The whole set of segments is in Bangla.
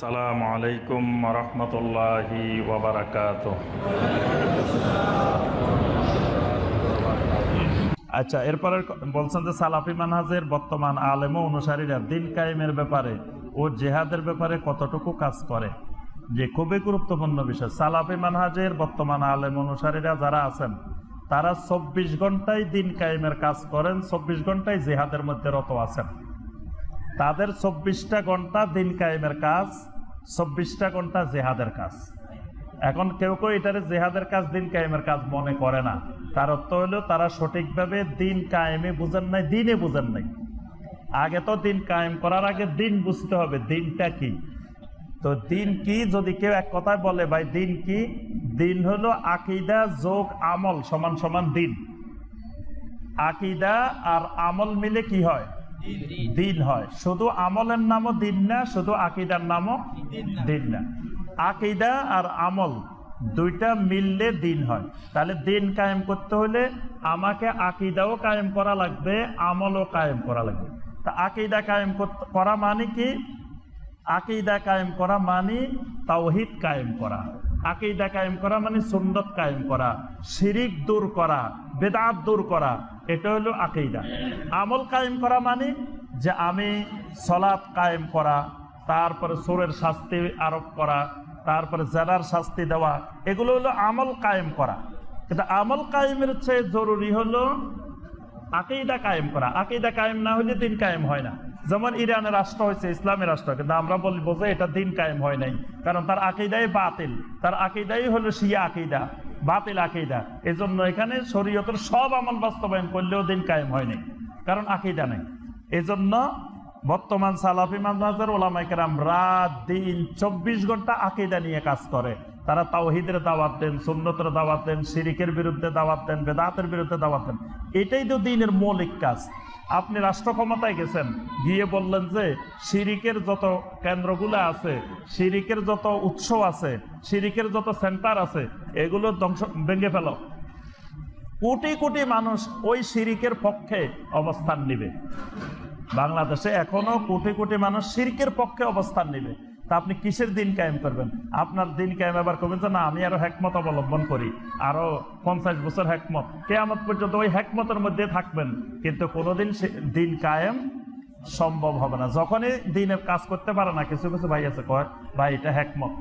আসসালামু আলাইকুম রহমতুল্লাহি ওয়া বারাকাতুহু। আচ্ছা, এরপরে বলছেন যে সালাফি মানহাজের বর্তমান আলেম ও অনুসারীরা দিন কায়েমের ব্যাপারে ও জেহাদের ব্যাপারে কতটুকু কাজ করে, যে খুবই গুরুত্বপূর্ণ বিষয়। সালাফি মানহাজের বর্তমান আলেম অনুসারীরা যারা আছেন তারা 24 ঘন্টায় দিন কায়েমের কাজ করেন, 24 ঘন্টায় জেহাদের মধ্যে রত আছেন। তাদের 24টা ঘন্টা দিন কায়েমের কাজ, 24টা ঘন্টা জেহাদের কাজ। এখন কেউ কেউ এটারে জেহাদের কাজ দিন কায়েমের কাজ মনে করে না। তার অর্থ হলো তারা সঠিকভাবে দিন কায়েমে বুঝেন নাই, দিনে বুঝেন নাই। আগে তো দিন কায়েম করার আগে দিন বুঝতে হবে দিনটা কি। তো দিন কি যদি কেউ এক কথায় বলে ভাই দিন কি, দিন হলো আকীদা যোগ আমল সমান সমান দিন। আকীদা আর আমল মিলে কি হয়? দিন হয়। শুধু আমলের নামও দিন না, শুধু আকীদার নামও দিন না। আকীদা আর আমল দুইটা মিললে দিন হয়। তাহলে দিন কায়েম করতে হলে আমাকে আকীদাও কায়েম করা লাগবে, আমলও কায়েম করা লাগবে। তা আকীদা কায়েম করা মানে কি? আকীদা কায়েম করা মানে তাওহীদ কায়েম করা। আকীদা কায়েম করা মানে সুন্নাত কায়েম করা, শিরিক দূর করা, বেদাত দূর করা, এটা হলো আকীদা। আমল কায়েম করা মানে যে আমি সালাত কায়েম করা, তারপরে চোরের শাস্তি আরোপ করা, তারপরে জেনার শাস্তি দেওয়া, এগুলো হলো আমল কায়েম করা। কিন্তু আমল কায়েমের চেয়ে জরুরি হলো আকীদা কায়েম করা। আকীদা কায়েম না হলে দিন কায়েম হয় না। যেমন ইরানের রাষ্ট্র হয়েছে ইসলামের রাষ্ট্র, কিন্তু আমরা বলবো যে এটা দিন কায়েম হয় নাই, কারণ তার আকীদাই বাতিল। তার আকীদাই হলো শিয়া আকীদা, বাতিল আকীদা। এজন্য এখানে শরীয়তের সব আমল বাস্তবায়ন করলেও দিন কায়েম হয়নি, কারণ আকীদা নেই। এজন্য বর্তমান সালাফি মাযহাবের ওলামায়ে কেরাম রাত দিন 24 ঘন্টা আকীদা নিয়ে কাজ করে। তারা তাওহীদের দাওয়াত দেন, সুন্নতের দাওয়াত দেন, শিরিকের বিরুদ্ধে দাওয়াত দেন, বেদাতের বিরুদ্ধে দাওয়াত দেন। এটাই তো দিনের মৌলিক কাজ। আপনি রাষ্ট্র ক্ষমতায় গেছেন, গিয়ে বললেন যে শিরিকের যত কেন্দ্রগুলো আছে, শিরিকের যত উৎস আছে, শিরিকের যত সেন্টার আছে, এগুলো ধ্বংস ভেঙে ফেল। কোটি কোটি মানুষ ওই শিরিকের পক্ষে অবস্থান নিবে। বাংলাদেশে এখনো কোটি কোটি মানুষ শিরকের পক্ষে অবস্থান নেবে। তা আপনি কিসের দিন কায়েম করবেন? আপনার দিন কায়েম আবার করবেন যে না আমি আরো হেকমত অবলম্বন করি, আরো 50 বছর হেকমত, কিয়ামত পর্যন্ত ওই হেকমতের মধ্যে থাকবেন, কিন্তু কোনোদিন দিন কায়েম সম্ভব হবে না। যখনই দিনের কাজ করতে পারে না, কিছু কিছু ভাই আছে কয় ভাই এটা হেকমত,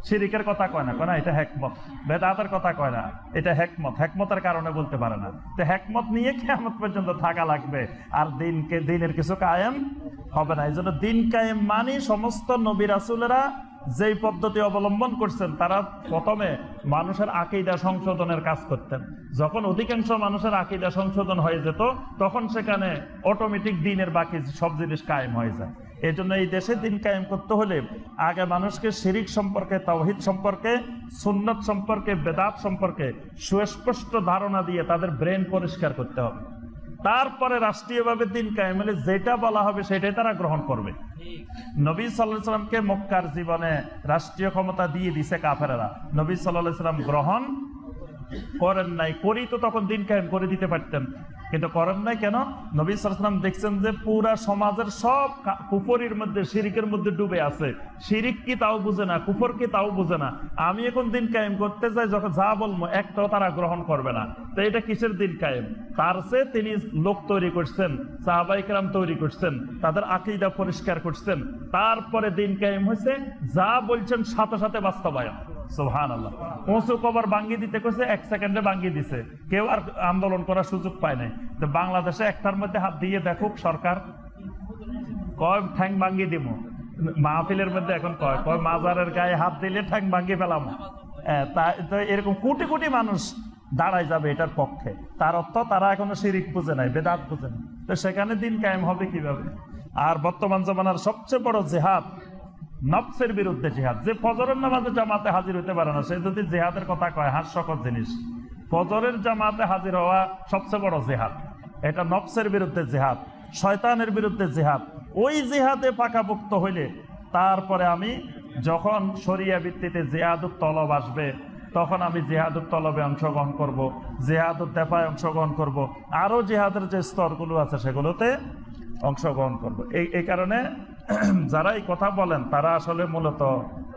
শিরিকের কথা কয় না, কয় না এটা হেকমত, বেদাতের কথা কয় না এটা হেকমত, হেকমতের কারণে বলতে পারে না। তো হেকমত নিয়ে কিয়ামত পর্যন্ত থাকা লাগবে, আর দিনের কিছু কায়েম হবে না। এই জন্য দিন কায়েম মানে সমস্ত নবী রাসূলেরা যেই পদ্ধতি অবলম্বন করছেন, তারা প্রথমে মানুষের আকীদা সংশোধনের কাজ করতেন। যখন অধিকাংশ মানুষের আকীদা সংশোধন হয়ে যেত, তখন সেখানে অটোমেটিক দিনের বাকি সব জিনিস কায়েম হয়ে যায়। এই জন্য এই দেশে দিন কায়েম করতে হলে আগে মানুষকে শিরিক সম্পর্কে, তাওহীদ সম্পর্কে, সুন্নাত সম্পর্কে, বেদাত সম্পর্কে সুস্পষ্ট ধারণা দিয়ে তাদের ব্রেন পরিষ্কার করতে হবে। তারপরে রাষ্ট্রীয়ভাবে দিন কায়েম হলে যেটা বলা হবে সেটাই তারা গ্রহণ করবে। নবী সাল্লাল্লাহু আলাইহি সাল্লামকে মক্কার জীবনে রাষ্ট্রীয় ক্ষমতা দিয়ে দিছে কাফেররা, নবী সাল্লাল্লাহু আলাইহি সাল্লাম গ্রহণ করেন নাই। করি তো তখন দিন কায়েম করে দিতে পারতেন, কিন্তু করেন নাই কেন? নবী সাল্লাল্লাহু আলাইহি সাল্লাম দেখছেন যে পুরা সমাজের সব কুফরির মধ্যে, শিরিকের মধ্যে ডুবে আছে। শিরিক কি তাও বুঝে না, কুফর কি তাও বুঝে না। আমি এখন দিন কায়েম করতে যাই, যখন যা বলবো একটাও তারা গ্রহণ করবে না। তো এটা কিসের দিন কায়েম? তার চেয়ে তিনি লোক তৈরি করছেন, সাহাবায়ে কেরাম তৈরি করছেন, তাদের আকীদা পরিষ্কার করছেন, তারপরে দিন কায়েম হয়েছে। যা বলছেন সাথে সাথে বাস্তবায়ন। সুবহানাল্লাহ। উঁচু কবর ভাঙ্গি দিতে কইছে, 1 সেকেন্ডে ভাঙ্গি দিছে, কেউ আর আন্দোলন করার সুযোগ পায় নাই। তো বাংলাদেশে একটার মধ্যে হাত দিয়ে দেখুক সরকার, কয় ঠ্যাং ভাঙ্গি দিব। মাহফিলের মধ্যে এখন কয় মাজারের গায়ে হাত দিলে ঠ্যাং ভাঙ্গি ফেলাম। তো এরকম কোটি কোটি মানুষ দাঁড়ায় যাবে এটার পক্ষে। তার অর্থ তারা এখনো শিরিক বুঝে নাই, বেদাত বুঝে নাই। তো সেখানে দিন কায়েম হবে কিভাবে? আর বর্তমান জামানার সবচেয়ে বড় জিহাদ নফসের বিরুদ্ধে জিহাদ। যে ফজরের নামাজে জামাতে হাজির হতে পারে না, সে যদি জিহাদের কথা কয়, হাস্যকর জিনিস। ফজরের জামাতে হাজির হওয়া সবচেয়ে বড় জিহাদ। এটা নফসের বিরুদ্ধে জিহাদ, শয়তানের বিরুদ্ধে জিহাদ। ওই জিহাদে পাকাপোক্ত হইলে তারপরে আমি যখন শরিয়া ভিত্তিতে জিহাদুত তলব আসবে, তখন আমি জিহাদুত তলবে অংশগ্রহণ করব, জিহাদুত দেফায় অংশগ্রহণ করব, আরো জিহাদের যে স্তরগুলো আছে সেগুলোতে অংশগ্রহণ করব। এই কারণে যারা এই কথা বলেন তারা আসলে মূলত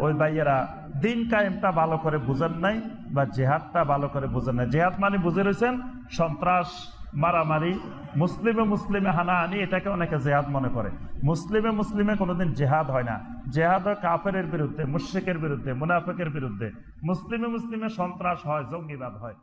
ওই ভাইয়েরা দিন কায়েমটা ভালো করে বুঝেন নাই, বা জেহাদটা ভালো করে বুঝেন নাই। জেহাদ মানে বুঝে রয়েছেন সন্ত্রাস, মারামারি, মুসলিমে হানাহানি, এটাকে অনেকে জেহাদ মনে করে। মুসলিমে কোনোদিন জেহাদ হয় না। জেহাদ হয় কাফেরের বিরুদ্ধে, মুশরিকের বিরুদ্ধে, মুনাফিকের বিরুদ্ধে। মুসলিমে সন্ত্রাস হয়, জঙ্গিবাদ হয়।